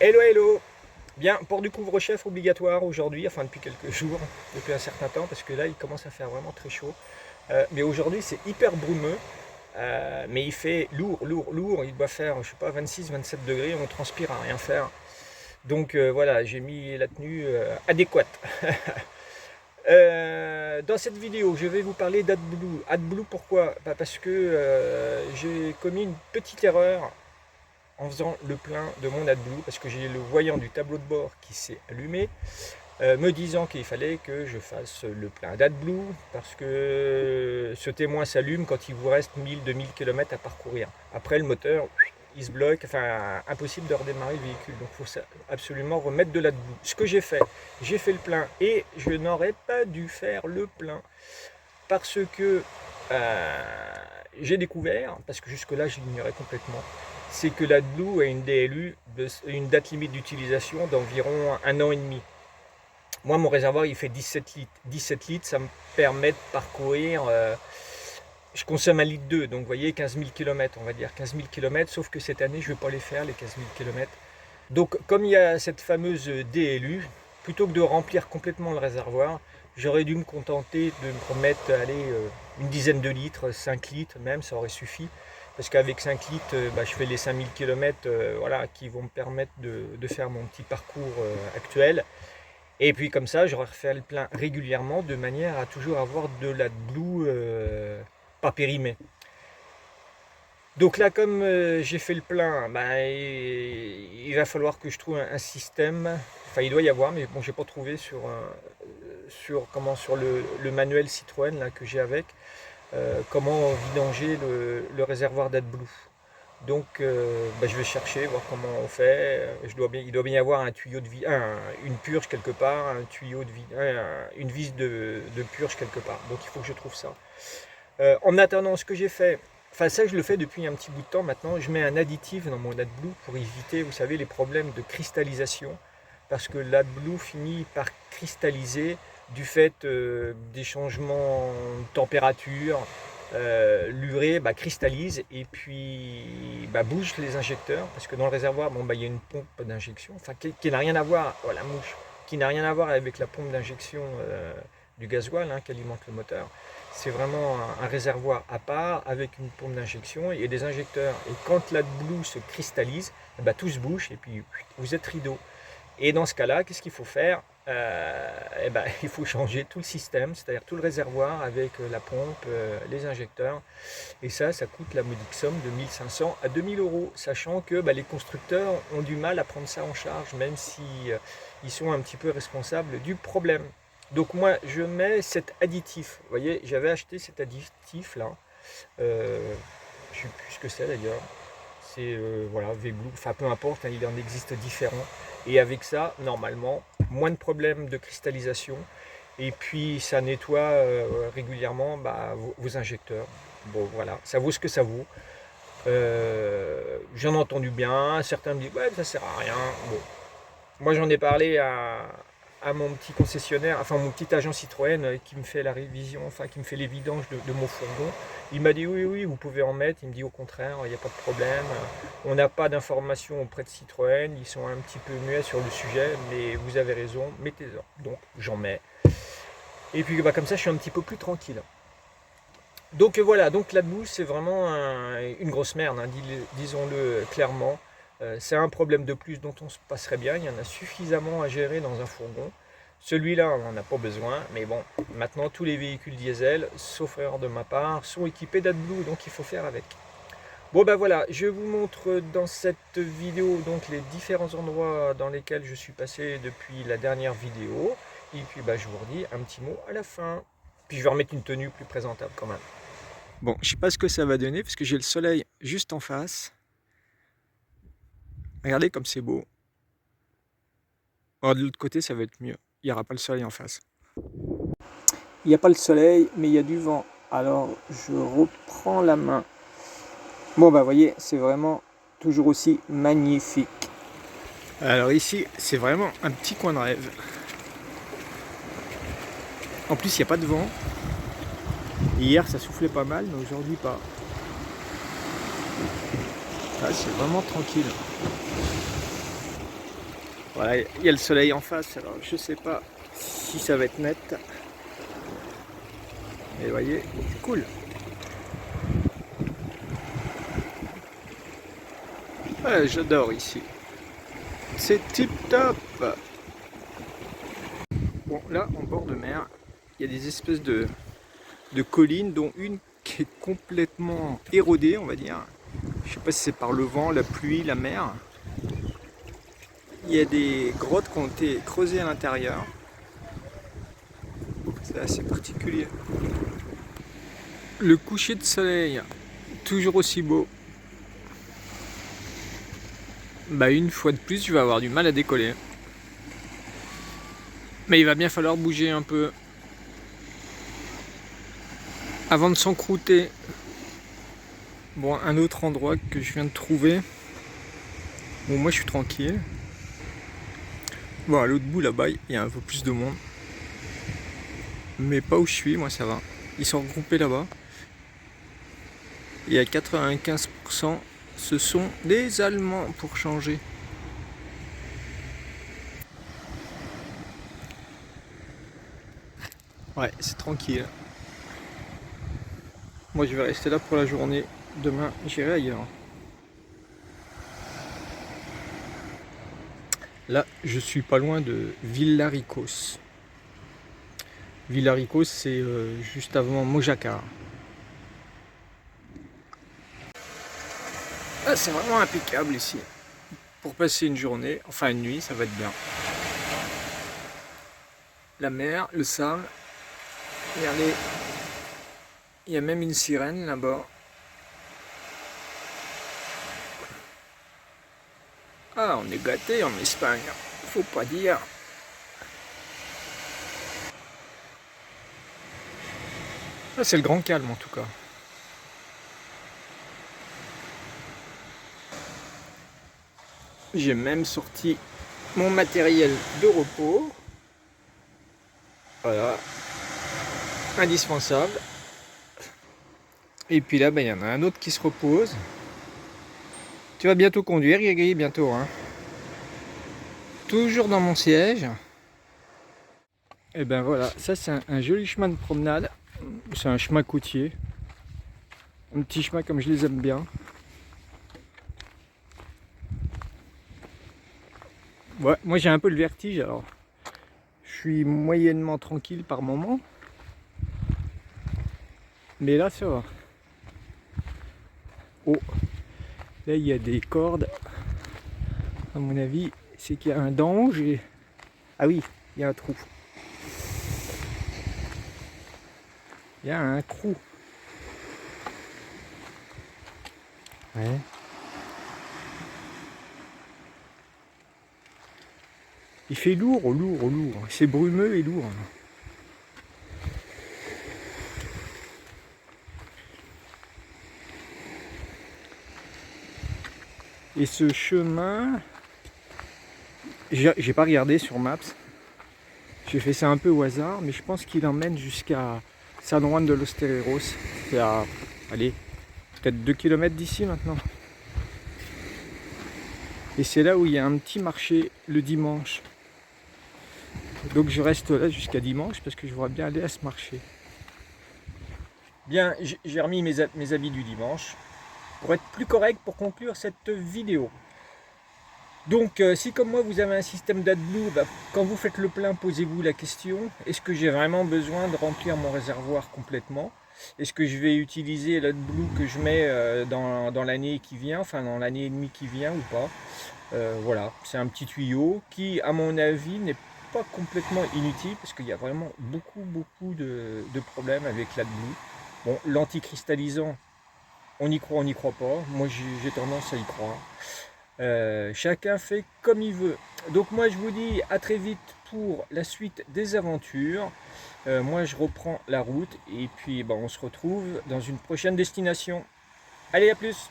Hello, hello. Bien, port du couvre-chef obligatoire aujourd'hui, enfin depuis quelques jours, depuis un certain temps, parce que là il commence à faire vraiment très chaud. Mais aujourd'hui c'est hyper brumeux, mais il fait lourd, lourd, lourd. Il doit faire, je sais pas, 26-27 degrés, on transpire à rien faire. Donc voilà, j'ai mis la tenue adéquate. Dans cette vidéo, je vais vous parler d'AdBlue. AdBlue, pourquoi? Parce que j'ai commis une petite erreur en faisant le plein de mon AdBlue, parce que j'ai le voyant du tableau de bord qui s'est allumé, me disant qu'il fallait que je fasse le plein d'AdBlue, parce que ce témoin s'allume quand il vous reste 1000-2000 km à parcourir. Après, le moteur, il se bloque, enfin impossible de redémarrer le véhicule, donc il faut absolument remettre de l'AdBlue. Ce que j'ai fait le plein, et je n'aurais pas dû faire le plein, parce que j'ai découvert, parce que jusque-là je l'ignorais complètement, c'est que l'AdBlue a une DLU, une date limite d'utilisation d'environ 1 an et demi. Moi, mon réservoir, il fait 17 litres. 17 litres, ça me permet de parcourir, je consomme 1,2 litre, donc vous voyez, 15 000 km, on va dire 15 000 km, sauf que cette année, je ne vais pas les faire, les 15 000 km. Donc, comme il y a cette fameuse DLU, plutôt que de remplir complètement le réservoir, j'aurais dû me contenter de me remettre, allez, une dizaine de litres, 5 litres même, ça aurait suffi. Parce qu'avec 5 litres, je fais les 5000 km voilà, qui vont me permettre de faire mon petit parcours actuel. Et puis comme ça, j'aurais refait le plein régulièrement de manière à toujours avoir de l'AdBlue pas périmé. Donc là, comme j'ai fait le plein, il va falloir que je trouve un système. Enfin, il doit y avoir, mais bon, j'ai pas trouvé sur le manuel Citroën là, que j'ai avec. Comment vidanger le réservoir d'AdBlue. Donc je vais chercher, voir comment on fait. Il doit bien y avoir un tuyau de vie, une purge quelque part, un tuyau de vie, une vis de purge quelque part. Donc il faut que je trouve ça. En attendant, ce que j'ai fait, enfin ça je le fais depuis un petit bout de temps maintenant, je mets un additif dans mon AdBlue pour éviter, vous savez, les problèmes de cristallisation. Parce que l'AdBlue finit par cristalliser du fait des changements de température. L'urée cristallise et puis bouge les injecteurs, parce que dans le réservoir, il y a une pompe d'injection, enfin qui n'a rien à voir, oh, la mouche, qui n'a rien à voir avec la pompe d'injection du gasoil qui alimente le moteur. C'est vraiment un réservoir à part avec une pompe d'injection et des injecteurs. Et quand l'AdBlue se cristallise, tout se bouge et puis vous êtes rideau. Et dans ce cas-là, qu'est-ce qu'il faut faire? Il faut changer tout le système, c'est-à-dire tout le réservoir avec la pompe, les injecteurs. Et ça coûte la modique somme de 1500 à 2000 euros, sachant que les constructeurs ont du mal à prendre ça en charge, même si ils sont un petit peu responsables du problème. Donc moi, je mets cet additif. Vous voyez, j'avais acheté cet additif-là. Je ne sais plus ce que c'est d'ailleurs. C'est voilà, V-Blue, enfin peu importe, il en existe différents. Et avec ça, normalement, moins de problèmes de cristallisation. Et puis ça nettoie régulièrement vos injecteurs. Bon voilà, ça vaut ce que ça vaut. J'en ai entendu bien, certains me disent ouais ça sert à rien. Bon. Moi j'en ai parlé à mon petit concessionnaire, enfin mon petit agent Citroën qui me fait la révision, enfin qui me fait les vidanges de mon fourgon. Il m'a dit oui, vous pouvez en mettre. Il me dit au contraire, il n'y a pas de problème. On n'a pas d'informations auprès de Citroën, ils sont un petit peu muets sur le sujet, mais vous avez raison, mettez-en. Donc j'en mets. Et puis comme ça, je suis un petit peu plus tranquille. Donc voilà, donc l'AdBlue c'est vraiment une grosse merde, disons-le clairement. C'est un problème de plus dont on se passerait bien, il y en a suffisamment à gérer dans un fourgon. Celui-là, on n'en a pas besoin, mais bon, maintenant tous les véhicules diesel, sauf erreur de ma part, sont équipés d'AdBlue, donc il faut faire avec. Bon voilà, je vous montre dans cette vidéo donc les différents endroits dans lesquels je suis passé depuis la dernière vidéo. Et puis je vous redis un petit mot à la fin. Puis je vais remettre une tenue plus présentable quand même. Bon, je sais pas ce que ça va donner parce que j'ai le soleil juste en face. Regardez comme c'est beau. Alors, de l'autre côté, ça va être mieux. Il n'y aura pas le soleil en face. Il n'y a pas le soleil, mais il y a du vent. Alors, je reprends la main. Bon, vous voyez, c'est vraiment toujours aussi magnifique. Alors ici, c'est vraiment un petit coin de rêve. En plus, il n'y a pas de vent. Hier, ça soufflait pas mal, mais aujourd'hui, pas. Là, c'est vraiment tranquille. Voilà, il y a le soleil en face, alors je sais pas si ça va être net. Mais vous voyez, c'est cool. Ouais, j'adore ici. C'est tip top. Bon, là, en bord de mer, il y a des espèces de collines, dont une qui est complètement érodée, on va dire. Je sais pas si c'est par le vent, la pluie, la mer. Il y a des grottes qui ont été creusées à l'intérieur. C'est assez particulier. Le coucher de soleil, toujours aussi beau. Bah une fois de plus, je vais avoir du mal à décoller. Mais il va bien falloir bouger un peu avant de s'encrouter. Bon, un autre endroit que je viens de trouver. Bon, moi je suis tranquille. Bon, à l'autre bout là-bas, il y a un peu plus de monde. Mais pas où je suis, moi ça va. Ils sont regroupés là-bas. Et à 95%, ce sont des Allemands pour changer. Ouais, c'est tranquille. Moi je vais rester là pour la journée. Demain, j'irai ailleurs. Là, je suis pas loin de Villaricos. Villaricos, c'est juste avant Mojácar. Ah, c'est vraiment impeccable ici. Pour passer une journée, enfin une nuit, ça va être bien. La mer, le sable. Regardez, il y a même une sirène là-bas. Ah, on est gâté en Espagne, faut pas dire. Ah, c'est le grand calme en tout cas. J'ai même sorti mon matériel de repos. Voilà, indispensable. Et puis là, il y en a un autre qui se repose. Tu vas bientôt conduire, Grégory, bientôt. Hein. Toujours dans mon siège. Et ben voilà, ça c'est un joli chemin de promenade. C'est un chemin côtier. Un petit chemin comme je les aime bien. Ouais, moi j'ai un peu le vertige, alors je suis moyennement tranquille par moment. Mais là ça va. Oh, là il y a des cordes. À mon avis, c'est qu'il y a un danger. Ah oui, il y a un trou. Il y a un trou. Ouais. Il fait lourd, lourd, lourd. C'est brumeux et lourd. Et ce chemin, j'ai pas regardé sur Maps. J'ai fait ça un peu au hasard, mais je pense qu'il emmène jusqu'à San Juan de los Toreros. C'est à, allez, peut-être 2 km d'ici maintenant. Et c'est là où il y a un petit marché le dimanche. Donc je reste là jusqu'à dimanche parce que je voudrais bien aller à ce marché. Bien, j'ai remis mes habits du dimanche pour être plus correct pour conclure cette vidéo. Donc si comme moi vous avez un système d'AdBlue, quand vous faites le plein, posez-vous la question, est-ce que j'ai vraiment besoin de remplir mon réservoir complètement? Est-ce que je vais utiliser l'AdBlue que je mets dans l'année qui vient, enfin dans l'année et demie qui vient ou pas? Voilà, c'est un petit tuyau qui à mon avis n'est pas complètement inutile parce qu'il y a vraiment beaucoup de problèmes avec l'AdBlue. Bon, l'anticristallisant, on y croit, on n'y croit pas. Moi j'ai tendance à y croire. Chacun fait comme il veut. Donc moi je vous dis à très vite pour la suite des aventures. Moi je reprends la route et puis on se retrouve dans une prochaine destination. Allez, à plus!